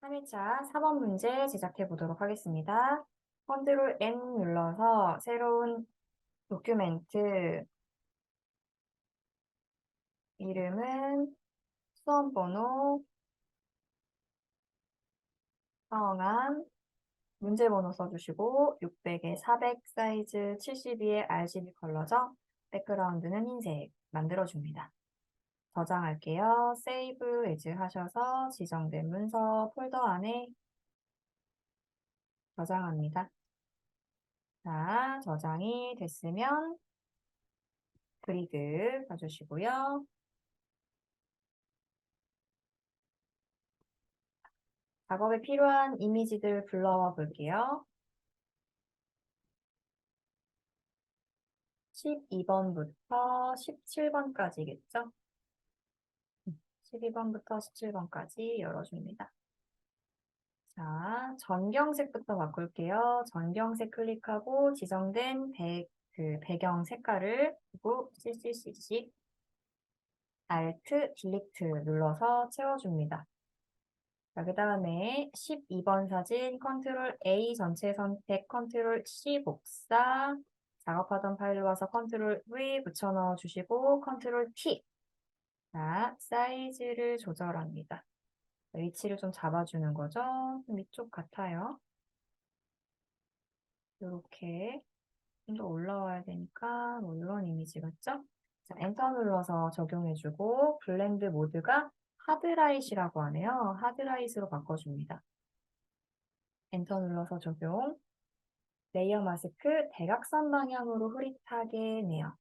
3일차 4번 문제 제작해 보도록 하겠습니다. 컨트롤 N 눌러서 새로운 도큐멘트 이름은 수험번호, 상황안, 문제번호 써주시고 600에 400 사이즈 72에 RGB 컬러죠. 백그라운드는 흰색 만들어줍니다. 저장할게요. 세이브 에즈 하셔서 지정된 문서 폴더 안에 저장합니다. 자, 저장이 됐으면 그리드 봐주시고요. 작업에 필요한 이미지들 불러와 볼게요. 12번부터 17번까지겠죠? 12번부터 17번까지 열어줍니다. 자, 전경색부터 바꿀게요. 전경색 클릭하고 지정된 배경 색깔을 그리고 CCCC Alt, Delete 눌러서 채워줍니다. 자, 그 다음에 12번 사진 컨트롤 A 전체 선택 컨트롤 C 복사 작업하던 파일로 와서 컨트롤 V 붙여 넣어 주시고 컨트롤 T 자, 사이즈를 조절합니다. 위치를 좀 잡아주는 거죠. 좀 이쪽 같아요. 이렇게 좀 더 올라와야 되니까 뭐 이런 이미지 같죠? 자, 엔터 눌러서 적용해주고 블렌드 모드가 하드라이트라고 하네요. 하드라이트로 바꿔줍니다. 엔터 눌러서 적용. 레이어 마스크 대각선 방향으로 흐릿하게 내요.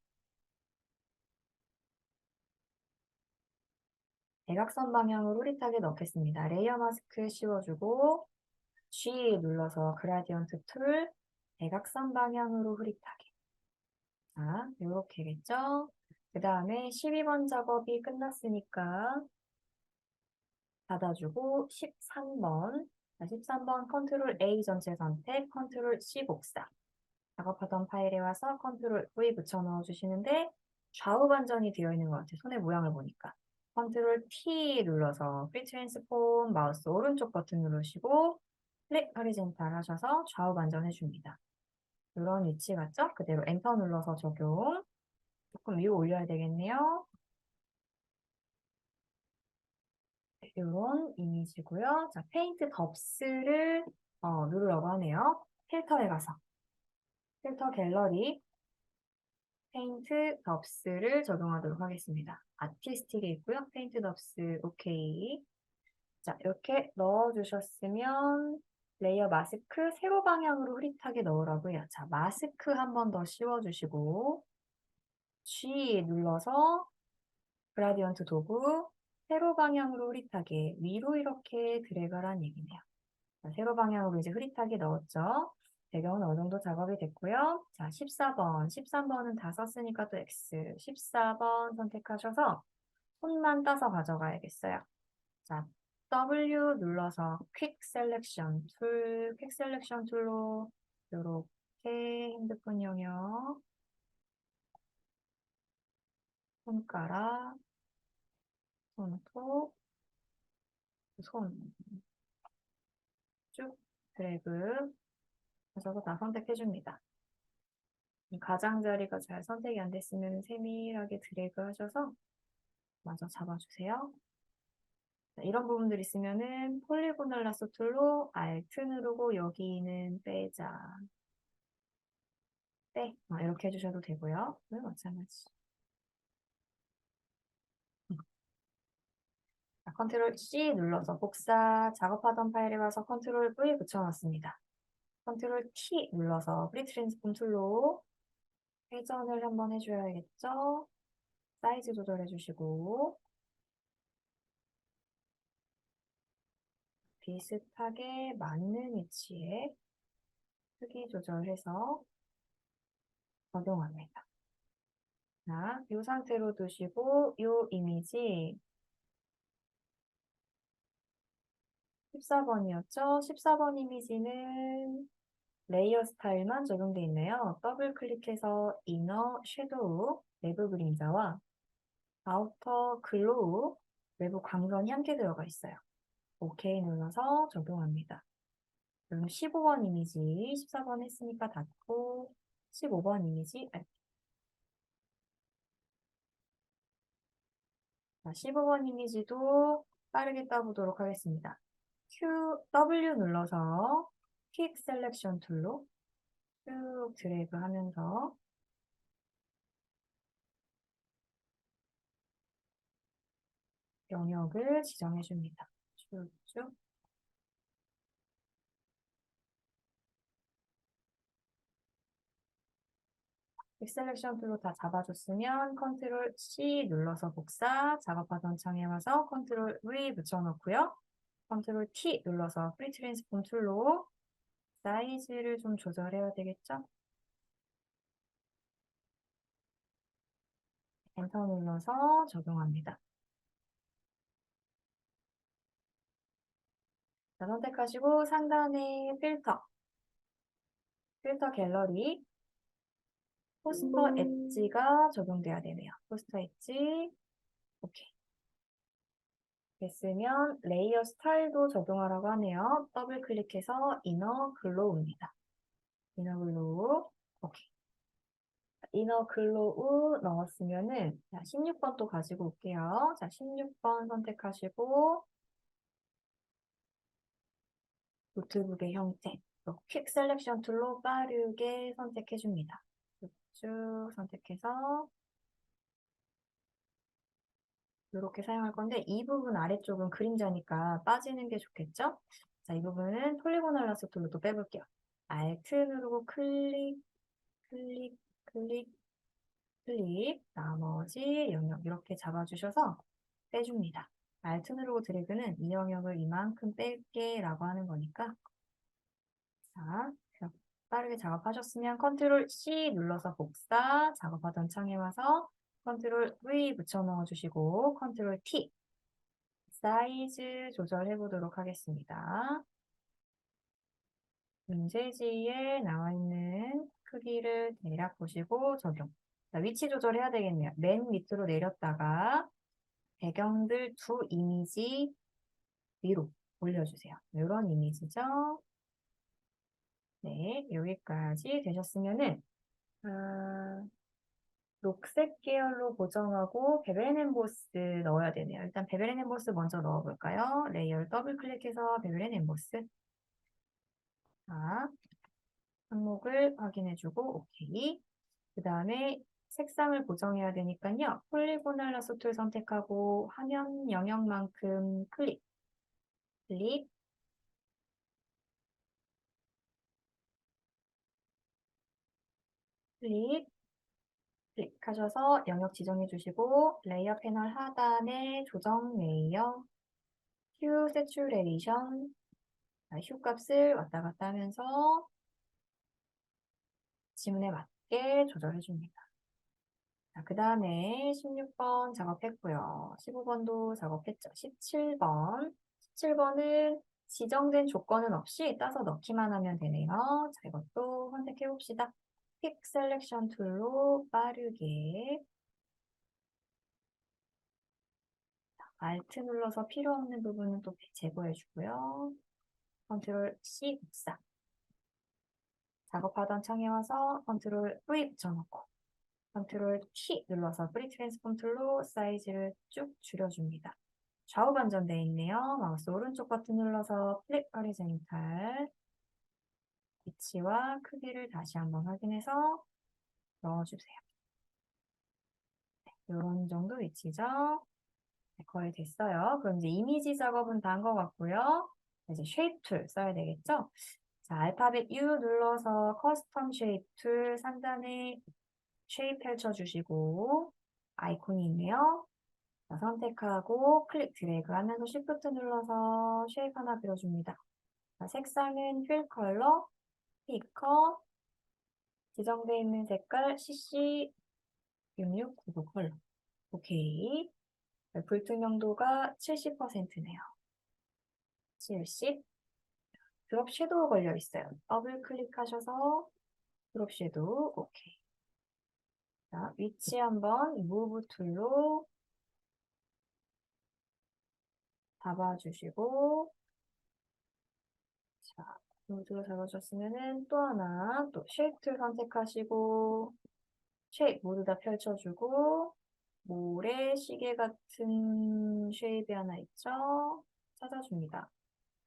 대각선 방향으로 흐릿하게 넣겠습니다. 레이어 마스크 씌워주고 G 눌러서 그라디언트 툴 대각선 방향으로 흐릿하게. 자, 이렇게겠죠? 그 다음에 12번 작업이 끝났으니까 닫아주고 13번 13번 컨트롤 A 전체 선택 컨트롤 C 복사 작업하던 파일에 와서 컨트롤 V 붙여 넣어주시는데 좌우 반전이 되어 있는 것 같아요. 손의 모양을 보니까. 컨트롤 T 눌러서 프리 트랜스폼 마우스 오른쪽 버튼 누르시고 플립 허리젠탈 하셔서 좌우 반전해 줍니다. 이런 위치 같죠? 그대로 엔터 눌러서 적용. 조금 위로 올려야 되겠네요. 이런 이미지고요. 자, 페인트 덥스를 누르라고 하네요. 필터에 가서 필터 갤러리 페인트 덥스를 적용하도록 하겠습니다. 아티스틱에 있고요. 페인트 덥스 오케이. 자, 이렇게 넣어주셨으면 레이어 마스크 세로 방향으로 흐릿하게 넣으라고 해요. 자, 마스크 한 번 더 씌워주시고 G 눌러서 그라디언트 도구 세로 방향으로 흐릿하게 위로 이렇게 드래그하라는 얘기네요. 자, 세로 방향으로 이제 흐릿하게 넣었죠. 배경은 어느 정도 작업이 됐고요. 자, 14번, 13번은 다 썼으니까 또 X, 14번 선택하셔서 손만 따서 가져가야겠어요. 자, W 눌러서 퀵 셀렉션 퀵 셀렉션 툴로 이렇게 핸드폰 영역, 손가락, 손톱, 손 쭉 드래그 하셔서 다 선택해 줍니다. 이 가장자리가 잘 선택이 안 됐으면 세밀하게 드래그 하셔서 마저 잡아주세요. 자, 이런 부분들 있으면은 폴리고널 라소 툴로 Alt 누르고 여기는 빼자. 빼. 이렇게 해주셔도 되고요. 네, 마찬가지. 자, 컨트롤 C 눌러서 복사 작업하던 파일에 와서 컨트롤 V 붙여놨습니다. 컨트롤 T 눌러서 프리 트랜스폼 툴로 회전을 한번 해줘야겠죠? 사이즈 조절해 주시고 비슷하게 맞는 위치에 크기 조절해서 적용합니다. 자, 이 상태로 두시고 이 이미지 14번이었죠? 14번 이미지는 레이어 스타일만 적용되어 있네요. 더블 클릭해서 이너 섀도우 내부 그림자와 아우터 글로우 외부 광선이 함께 들어가 있어요. OK 눌러서 적용합니다. 그럼 15번 이미지, 14번 했으니까 닫고 15번 이미지, 자, 15번 이미지도 빠르게 따보도록 하겠습니다. W 눌러서 퀵 셀렉션 툴로 쭉 드래그 하면서 영역을 지정해 줍니다. 쭉쭉. 퀵 셀렉션 툴로 다 잡아줬으면 컨트롤 C 눌러서 복사, 작업하던 창에 와서 컨트롤 V 붙여놓고요. 컨트롤 T 눌러서 프리 트랜스폼 툴로 사이즈를 좀 조절해야 되겠죠? 엔터 눌러서 적용합니다. 자, 선택하시고 상단에 필터 갤러리, 포스터 엣지가 적용돼야 되네요. 포스터 엣지, 오케이. 됐으면 레이어 스타일도 적용하라고 하네요. 더블 클릭해서 이너 글로우입니다. 이너 글로우, 오케이. 이너 글로우 넣었으면은, 자, 16번 또 가지고 올게요. 자, 16번 선택하시고, 노트북의 형태, 퀵 셀렉션 툴로 빠르게 선택해줍니다. 쭉 선택해서 이렇게 사용할 건데 이 부분 아래쪽은 그림자니까 빠지는 게 좋겠죠? 자, 이 부분은 폴리고널 라서 툴로 또 빼볼게요. Alt 누르고 클릭, 클릭, 클릭, 클릭, 나머지 영역 이렇게 잡아주셔서 빼줍니다. Alt 누르고 드래그는 이 영역을 이만큼 뺄게 라고 하는 거니까 자, 빠르게 작업하셨으면 컨트롤 C 눌러서 복사, 작업하던 창에 와서 컨트롤 V 붙여 넣어주시고 컨트롤 T 사이즈 조절해 보도록 하겠습니다. 문제지에 나와 있는 크기를 대략 보시고 적용. 자, 위치 조절해야 되겠네요. 맨 밑으로 내렸다가 배경들 두 이미지 위로 올려주세요. 이런 이미지죠. 네, 여기까지 되셨으면은 녹색 계열로 보정하고 베벨 엠보스 넣어야 되네요. 일단 베벨 엠보스 먼저 넣어볼까요? 레이어를 더블 클릭해서 베벨 엠보스. 자, 항목을 확인해주고 오케이. 그 다음에 색상을 보정해야 되니까요. 폴리고널 라소 툴 선택하고 화면 영역만큼 클릭, 클릭, 클릭, 클릭하셔서 영역 지정해 주시고 레이어 패널 하단에 조정 레이어, 휴 세츄레이션, 휴 값을 왔다 갔다 하면서 지문에 맞게 조절해 줍니다. 그 다음에 16번 작업했고요. 15번도 작업했죠. 17번. 17번은 지정된 조건은 없이 따서 넣기만 하면 되네요. 자, 이것도 선택해 봅시다. 픽 셀렉션 툴로 빠르게 Alt 눌러서 필요 없는 부분은 또 제거해 주고요. 컨트롤 C 복사. 작업하던 창에 와서 컨트롤 V 붙여놓고 컨트롤 T 눌러서 프리 트랜스폼 툴로 사이즈를 쭉 줄여줍니다. 좌우 반전되어 있네요. 마우스 오른쪽 버튼 눌러서 플립 허리젠탈 위치와 크기를 다시 한번 확인해서 넣어주세요. 이런 정도 위치죠. 네, 거의 됐어요. 그럼 이제 이미지 작업은 다 한 것 같고요. 이제 쉐입 툴 써야 되겠죠? 자, 알파벳 U 눌러서 커스텀 쉐입 툴 상단에 쉐입 펼쳐주시고 아이콘이 있네요. 자, 선택하고 클릭 드래그 하면서 Shift 눌러서 쉐입 하나 그려줍니다. 자, 색상은 휠 컬러, 피커, 지정되어 있는 색깔 CC6699 컬러. 오케이. 불투명도가 70%네요. 70. 드롭 섀도우 걸려 있어요. 더블 클릭하셔서 드롭 섀도우. 오케이. 자, 위치 한번 무브 툴로 잡아주시고, 자, 모두가 잡아줬으면은 또 하나, 또 쉐이프 툴 선택하시고, 쉐입 모두 다 펼쳐주고, 모래 시계 같은 쉐입이 하나 있죠? 찾아줍니다.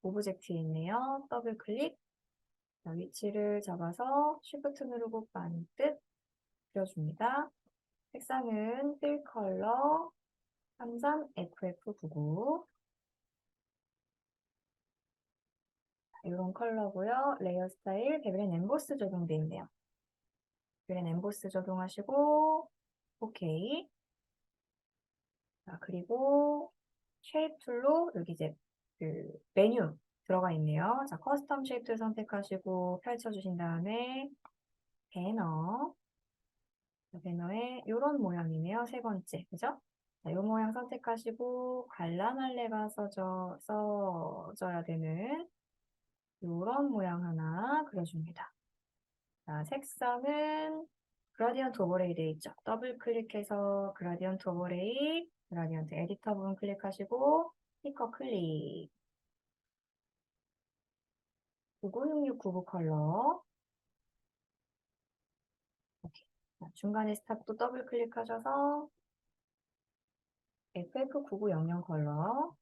오브젝트에 있네요. 더블 클릭. 자, 위치를 잡아서 Shift 누르고 반듯 그려줍니다. 색상은 필 컬러 33FF99 이런 컬러고요. 레이어 스타일 베브렌 엠보스 적용되어 있네요. 베브렌 엠보스 적용하시고 오케이. 자, 그리고 쉐입 툴로 여기 이제 그 메뉴 들어가 있네요. 자, 커스텀 쉐입 툴 선택하시고 펼쳐주신 다음에 배너 배너에 이런 모양이네요. 세 번째, 그죠? 자, 이 모양 선택하시고 관람할래가 써져야 되는 이런 모양 하나 그려줍니다. 자, 색상은 그라디언트 오버레이 되어 있죠. 더블 클릭해서 그라디언트 오버레이, 그라디언트 에디터 부분 클릭하시고 스티커 클릭. 996699 컬러. 오케이. 자, 중간에 스탑도 더블 클릭하셔서 FF9900 컬러.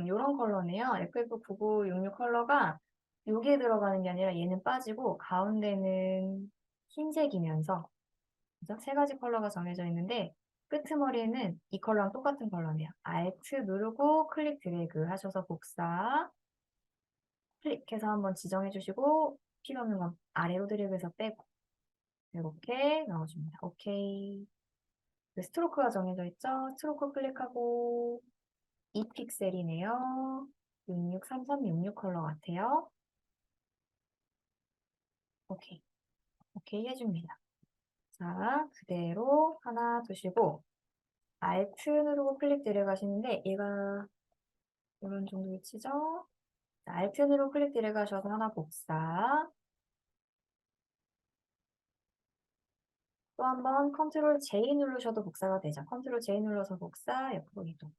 요런 컬러네요. FF9966 컬러가 여기에 들어가는 게 아니라 얘는 빠지고 가운데는 흰색이면서 그죠? 세 가지 컬러가 정해져 있는데 끄트머리에는 이 컬러랑 똑같은 컬러네요. Alt 누르고 클릭 드래그 하셔서 복사 클릭해서 한번 지정해 주시고 필요 없는 건 아래로 드래그해서 빼고 이렇게 넣어줍니다. 오케이. 그 스트로크가 정해져 있죠? 스트로크 클릭하고 2픽셀이네요. 663366 컬러 같아요. 오케이. 오케이 해줍니다. 자, 그대로 하나 두시고 Alt 누르고 클릭 데려가시는데 얘가 이런 정도 위치죠? 자, Alt 누르고 클릭 데려가셔서 하나 복사 또 한 번 컨트롤 J 누르셔도 복사가 되죠. 컨트롤 J 눌러서 복사 옆으로 이동.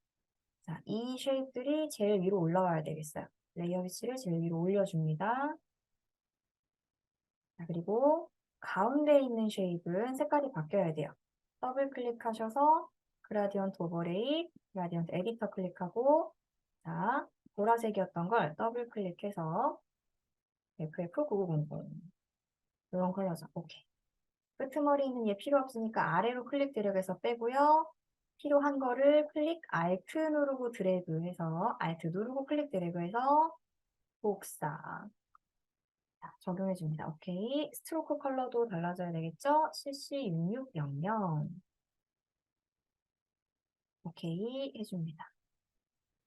자, 이 쉐입들이 제일 위로 올라와야 되겠어요. 레이어 위치를 제일 위로 올려줍니다. 자, 그리고 가운데 있는 쉐입은 색깔이 바뀌어야 돼요. 더블 클릭하셔서 그라디언트 오버레이, 그라디언트 에디터 클릭하고 자, 보라색이었던 걸 더블 클릭해서 FF9900 이런 컬러죠. 오케이. 끄트머리는 얘 필요 없으니까 아래로 클릭 드래그해서 빼고요. 필요한 거를 클릭 Alt 누르고 드래그해서 Alt 누르고 클릭 드래그해서 복사 자, 적용해 줍니다. 오케이. 스트로크 컬러도 달라져야 되겠죠? CC6600 오케이 해줍니다.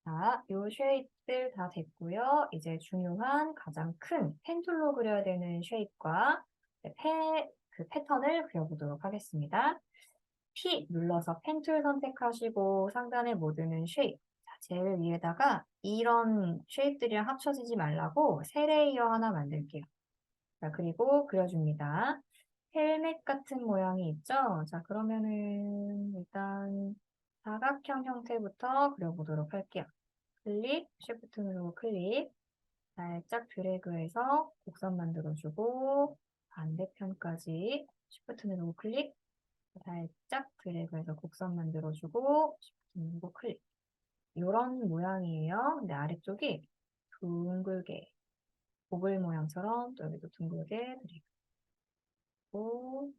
자, 요 쉐입들 다 됐고요. 이제 중요한 가장 큰 펜툴로 그려야 되는 쉐입과 그 패턴을 그려보도록 하겠습니다. P 눌러서 펜툴 선택하시고 상단에 모드는 쉐입. 자, 제일 위에다가 이런 쉐입들이랑 합쳐지지 말라고 새 레이어 하나 만들게요. 자, 그리고 그려줍니다. 헬멧 같은 모양이 있죠? 자, 그러면은 일단 사각형 형태부터 그려보도록 할게요. 클릭, 쉬프트 누르고 클릭, 살짝 드래그해서 곡선 만들어주고 반대편까지 쉬프트 누르고 클릭, 살짝 드래그해서 곡선 만들어주고 쉬프트 누르고 클릭. 이런 모양이에요. 근데 아래쪽이 둥글게 보글 모양처럼 또 여기도 둥글게 드래그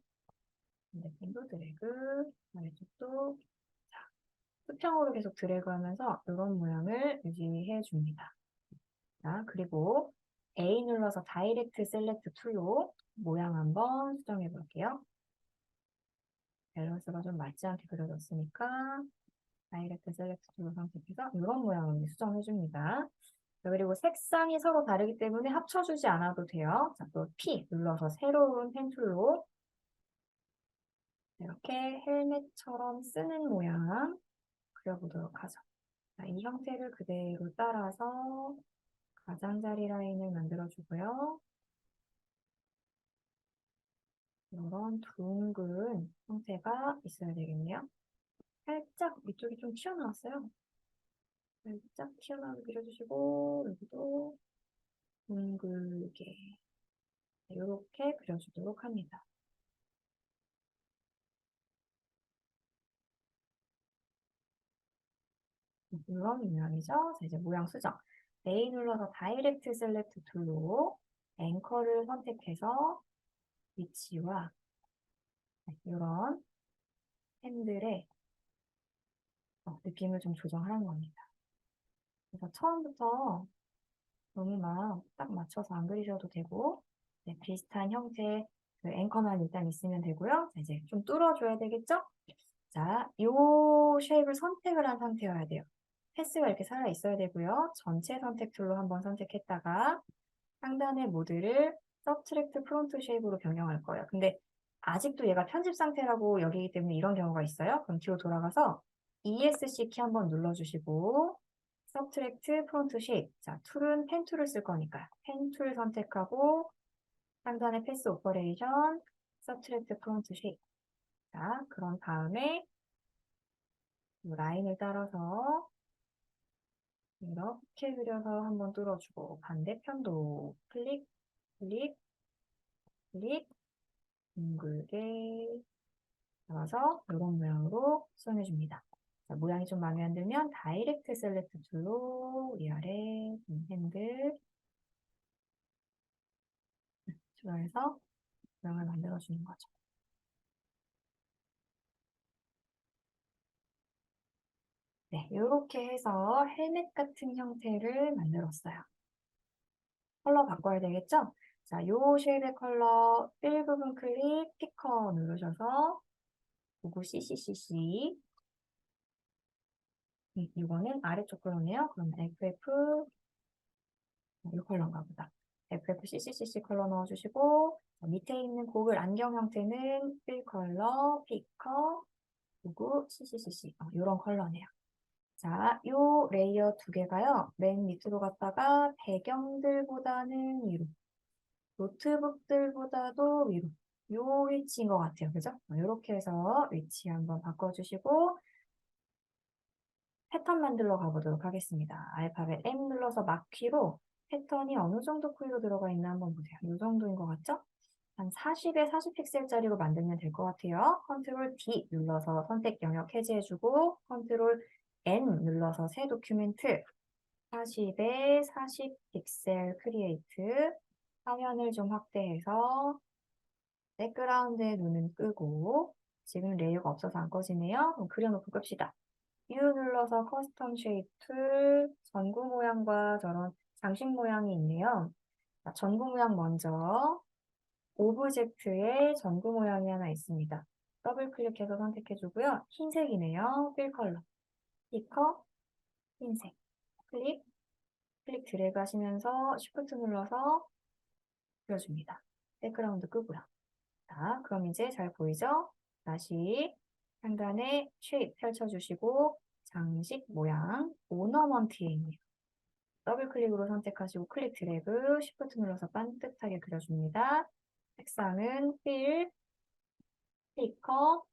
반대편도 드래그 아래쪽도 자, 수평으로 계속 드래그 하면서 이런 모양을 유지해 줍니다. 자, 그리고 A 눌러서 다이렉트 셀렉트 툴로 모양 한번 수정해 볼게요. 밸런스가 좀 맞지 않게 그려졌으니까 다이렉트 셀렉트 툴로 선택해서 이런 모양을 수정해 줍니다. 그리고 색상이 서로 다르기 때문에 합쳐주지 않아도 돼요. 자, 또 P 눌러서 새로운 펜 툴로 이렇게 헬멧처럼 쓰는 모양 그려보도록 하죠. 자, 이 형태를 그대로 따라서 가장자리 라인을 만들어주고요. 이런 둥근 형태가 있어야 되겠네요. 살짝 위쪽이 좀 튀어나왔어요. 살짝 튀어나오게 그려주시고 여기도 둥글게 이렇게 그려주도록 합니다. 이런 모양이죠. 자, 이제 모양 수정. A 눌러서 다이렉트 셀렉트 툴로 앵커를 선택해서 위치와 이런 핸들의 느낌을 좀 조정하는 겁니다. 그래서 처음부터 너무 막 딱 맞춰서 안 그리셔도 되고 비슷한 형태의 그 앵커만 일단 있으면 되고요. 자, 이제 좀 뚫어줘야 되겠죠? 자, 이 쉐입을 선택을 한 상태여야 돼요. 패스가 이렇게 살아 있어야 되고요. 전체 선택 툴로 한번 선택했다가 상단의 모드를 서브트랙트 프론트 쉐입으로 변경할 거예요. 근데 아직도 얘가 편집 상태라고 여기기 때문에 이런 경우가 있어요. 그럼 뒤로 돌아가서 ESC 키 한번 눌러주시고 서브트랙트 프론트 쉐입. 자, 툴은 펜 툴을 쓸 거니까 펜 툴 선택하고 상단의 패스 오퍼레이션 서브트랙트 프론트 쉐입. 자, 그런 다음에 이 라인을 따라서 이렇게 그려서 한번 뚫어주고 반대편도 클릭, 클릭, 클릭 둥글게 잡아서 이런 모양으로 수정해줍니다. 자, 모양이 좀 마음에 안 들면 다이렉트 셀렉트 툴로 위아래 핸들 추가해서 모양을 만들어주는 거죠. 네, 이렇게 해서 헬멧 같은 형태를 만들었어요. 컬러 바꿔야 되겠죠? 자, 요 쉐입의 컬러 필 부분 클릭, 피커 누르셔서 구구 CCCC 이거는 아래쪽 컬러네요. 그럼 FF 이 컬러인가 보다. FF CCCC 컬러 넣어주시고 밑에 있는 고글 안경 형태는 필 컬러, 피커, 구구 CCCC 이런 컬러네요. 자, 요 레이어 두 개가요. 맨 밑으로 갔다가 배경들보다는 위로, 노트북들보다도 위로. 요 위치인 것 같아요. 그죠? 이렇게 해서 위치 한번 바꿔주시고 패턴 만들러 가보도록 하겠습니다. 알파벳 M 눌러서 막키로 패턴이 어느 정도 크기로 들어가 있나 한번 보세요. 이 정도인 것 같죠? 한 40에 40픽셀짜리로 만들면 될 것 같아요. 컨트롤 D 눌러서 선택 영역 해제해주고 컨트롤 N 눌러서 새 도큐멘트 40에 40픽셀 크리에이트 화면을 좀 확대해서 백그라운드의 눈은 끄고 지금 레이어가 없어서 안 꺼지네요. 그럼 그려놓고 끕시다. U 눌러서 커스텀 쉐입 툴 전구 모양과 저런 장식 모양이 있네요. 자, 전구 모양 먼저 오브젝트에 전구 모양이 하나 있습니다. 더블 클릭해서 선택해주고요. 흰색이네요. 필 컬러. 스티커 흰색. 클릭, 클릭 드래그 하시면서 Shift 눌러서 그려줍니다. 백그라운드 끄고요. 자, 그럼 이제 잘 보이죠? 다시 상단에 쉐입 펼쳐주시고 장식 모양 오너먼트에 있네요. 더블 클릭으로 선택하시고 클릭 드래그 Shift 눌러서 반듯하게 그려줍니다. 색상은 필, 스티커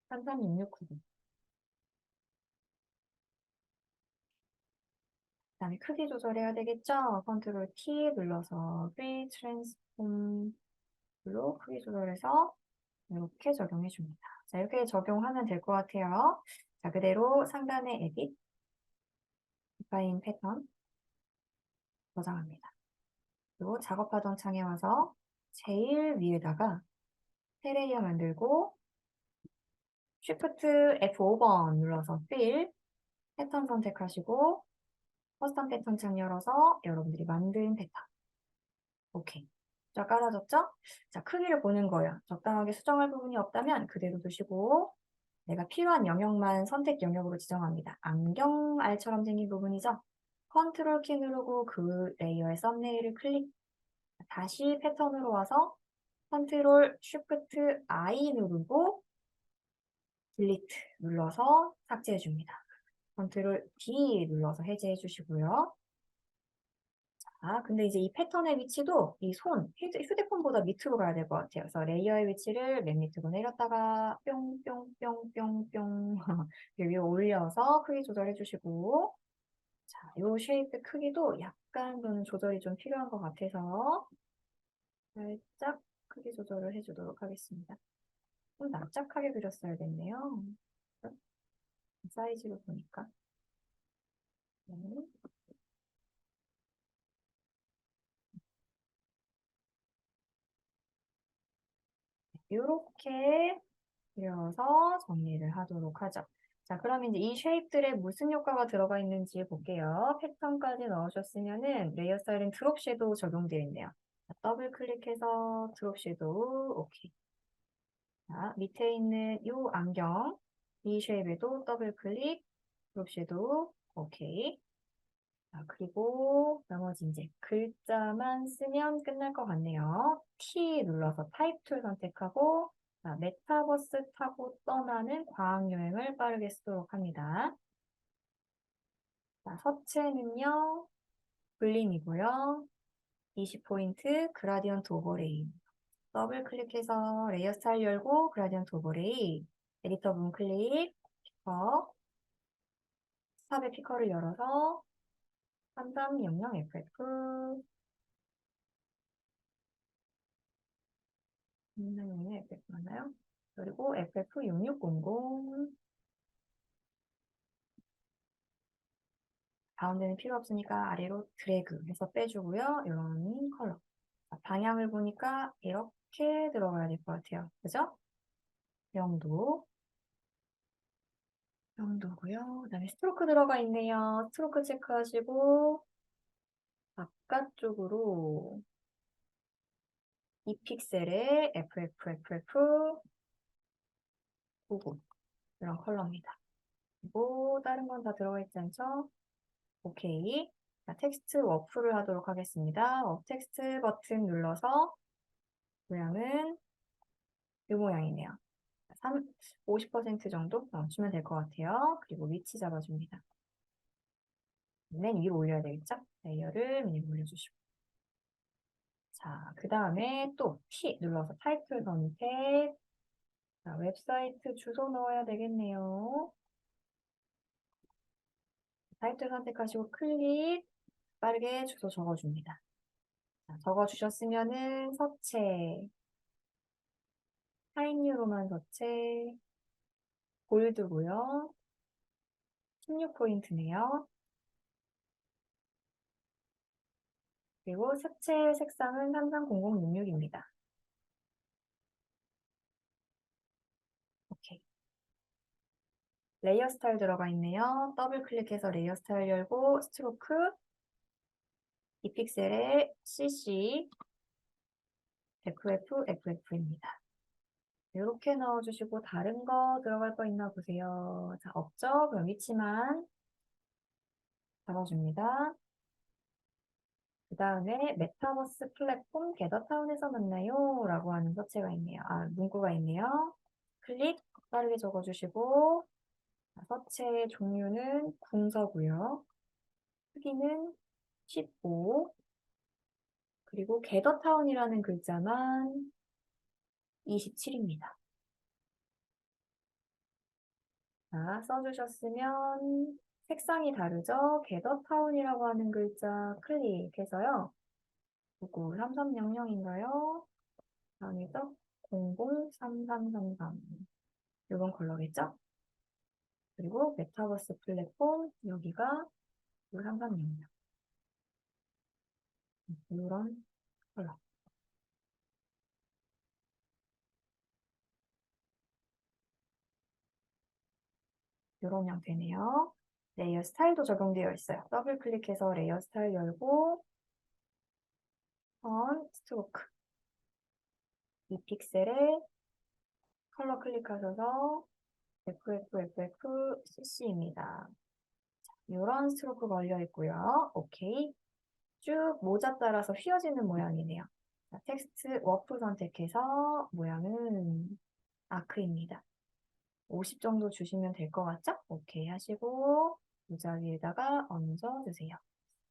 33699. 그다음에 크기 조절해야 되겠죠? 컨트롤 T 눌러서 free transform로 크기 조절해서 이렇게 적용해 줍니다. 자, 이렇게 적용하면 될 것 같아요. 자, 그대로 상단에 edit, define 패턴 저장합니다. 그리고 작업하던 창에 와서 제일 위에다가 새 레이어 만들고 Shift F5번 눌러서 fill 패턴 선택하시고 커스텀 패턴 창 열어서 여러분들이 만든 패턴. 오케이. 자, 깔아졌죠? 자, 크기를 보는 거예요. 적당하게 수정할 부분이 없다면 그대로 두시고 내가 필요한 영역만 선택 영역으로 지정합니다. 안경알처럼 생긴 부분이죠? 컨트롤 키 누르고 그 레이어의 썸네일을 클릭. 다시 패턴으로 와서 컨트롤 쉬프트 I 누르고 딜리트 눌러서 삭제해 줍니다. 컨트롤 D 눌러서 해제해 주시고요. 근데 이제 이 패턴의 위치도 이 휴대폰보다 밑으로 가야 될 것 같아요. 그래서 레이어의 위치를 맨 밑으로 내렸다가 뿅뿅뿅뿅뿅 위로 올려서 크기 조절해 주시고, 자, 요 쉐이프 크기도 약간 조절이 좀 필요한 것 같아서 살짝 크기 조절을 해주도록 하겠습니다. 좀 납작하게 그렸어야겠네요. 사이즈로 보니까. 네. 이렇게 그려서 정리를 하도록 하죠. 자, 그럼 이제 이 쉐입들에 무슨 효과가 들어가 있는지 볼게요. 패턴까지 넣으셨으면은 레이어 스타일은 드롭 섀도우 적용되어 있네요. 자, 더블 클릭해서 드롭 섀도우, 오케이. 자, 밑에 있는 이 안경, 이 쉐입에도 더블 클릭, 드롭 섀도우, 오케이. 자, 그리고 나머지 이제 글자만 쓰면 끝날 것 같네요. T 눌러서 타입 툴 선택하고, 자, 메타버스 타고 떠나는 과학여행을 빠르게 쓰도록 합니다. 자, 서체는요, 볼륨이고요. 20포인트 그라디언트 오버레이. 더블 클릭해서 레이어 스타일 열고 그라디언트 오버레이. 에디터 문 클릭, 피커. 스탑의 피커를 열어서 3300FF. FF 맞나요? 그리고 FF6600. 가운데는 필요 없으니까 아래로 드래그 해서 빼주고요. 이런 컬러. 자, 방향을 보니까 이렇게 들어가야 될 것 같아요. 그죠? 영도. 영도고요. 그다음에 스트로크 들어가 있네요. 스트로크 체크하시고 바깥쪽으로 2픽셀의 FFFF 99 이런 컬러입니다. 그리고 다른 건 다 들어가 있지 않죠? 오케이. 자, 텍스트 워프를 하도록 하겠습니다. 워프 텍스트 버튼 눌러서 모양은 이 모양이네요. 50% 정도 주면 될 것 같아요. 그리고 위치 잡아줍니다. 맨 위로 올려야 되겠죠? 레이어를 맨 위로 올려주시고. 자, 그 다음에 또 T 눌러서 타이틀 선택. 자, 웹사이트 주소 넣어야 되겠네요. 타이틀 선택하시고 클릭. 빠르게 주소 적어줍니다. 자, 적어주셨으면은 서체, 타임뉴로만 서체, 골드고요. 16포인트네요. 그리고 색채 색상은 330066입니다. 오케이. 레이어 스타일 들어가 있네요. 더블 클릭해서 레이어 스타일 열고 스트로크 2픽셀의 CC FFFF입니다. 이렇게 넣어주시고 다른 거 들어갈 거 있나 보세요. 자, 없죠? 그럼 위치만 잡아줍니다. 그 다음에 메타버스 플랫폼 게더타운에서 만나요 라고 하는 서체가 있네요. 문구가 있네요. 클릭 빠르게 적어주시고 서체의 종류는 궁서고요. 크기는 15 그리고 게더타운이라는 글자만 27입니다. 자, 써주셨으면 색상이 다르죠? 게더타운이라고 하는 글자 클릭해서요. 993300인가요? 아니죠? 003333 이건 컬러겠죠? 그리고 메타버스 플랫폼 여기가 3300 이런 컬러 이런 형태네요. 레이어 스타일도 적용되어 있어요. 더블 클릭해서 레이어 스타일 열고 선 스트로크 2픽셀에 컬러 클릭하셔서 FFFFCC입니다. 이런 스트로크 걸려 있고요. 오케이. 쭉 모자 따라서 휘어지는 모양이네요. 자, 텍스트 워프 선택해서 모양은 아크입니다. 50 정도 주시면 될 것 같죠? 오케이 하시고 모자 위에다가 얹어주세요.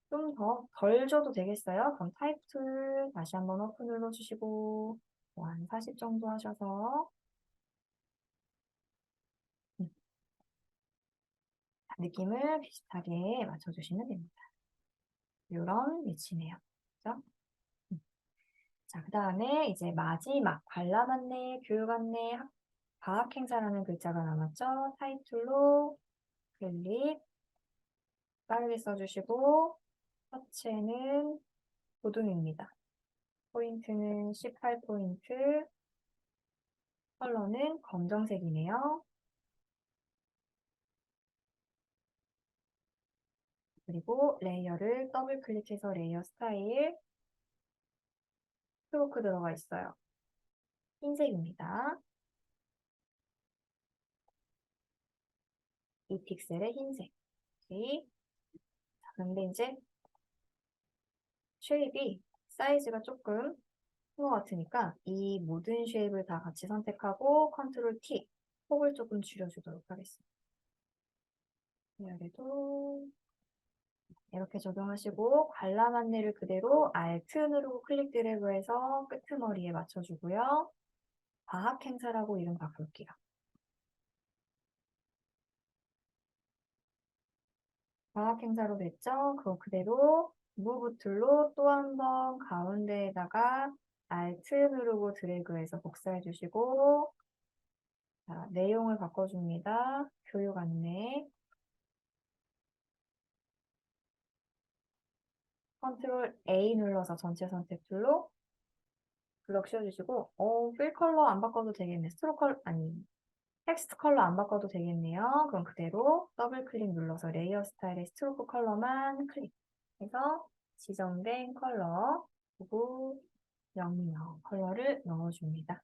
좀 덜 줘도 되겠어요? 그럼 타입 툴 다시 한번 오프 눌러주시고 한 40 정도 하셔서 음, 느낌을 비슷하게 맞춰주시면 됩니다. 이런 위치네요. 그죠? 자, 그 다음에 이제 마지막 관람 안내, 교육 안내, 과학 행사라는 글자가 남았죠? 타이틀로 클릭 빠르게 써주시고 하체는 고등입니다. 포인트는 18포인트, 컬러는 검정색이네요. 그리고 레이어를 더블 클릭해서 레이어 스타일, 스트로크 들어가 있어요. 흰색입니다. 이 픽셀의 흰색. 자, 근데 이제 쉐입이 사이즈가 조금 큰 것 같으니까 이 모든 쉐입을 다 같이 선택하고 컨트롤 T, 폭을 조금 줄여주도록 하겠습니다. 위아래도 이렇게 적용하시고 관람 안내를 그대로 Alt 누르고 클릭 드래그해서 끄트머리에 맞춰주고요. 과학 행사라고 이름 바꿀게요. 과학 행사로 됐죠? 그거 그대로 무브 툴로 또 한 번 가운데에다가 Alt 누르고 드래그해서 복사해 주시고 자, 내용을 바꿔줍니다. 교육 안내 컨트롤 A 눌러서 전체 선택 툴로 블럭 씌워주시고 필 컬러 안 바꿔도 되겠네. 스트로크 컬러 아니 텍스트 컬러 안 바꿔도 되겠네요. 그럼 그대로 더블 클릭 눌러서 레이어 스타일의 스트로크 컬러만 클릭해서 지정된 컬러 9900 컬러를 넣어줍니다.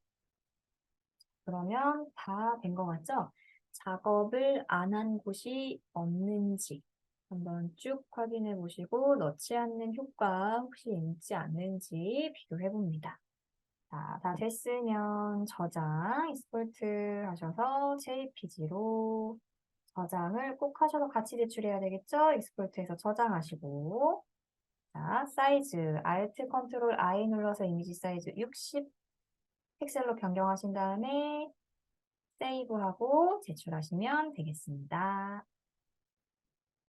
그러면 다 된 것 같죠? 작업을 안 한 곳이 없는지 한번 쭉 확인해 보시고 넣지 않는 효과 혹시 있지 않는지 비교해 봅니다. 자, 다 됐으면 저장, 익스포트 하셔서 JPG로 저장을 꼭 하셔서 같이 제출해야 되겠죠? 익스포트해서 저장하시고 자, 사이즈, Alt 컨트롤 I 눌러서 이미지 사이즈 60 픽셀로 변경하신 다음에 세이브하고 제출하시면 되겠습니다.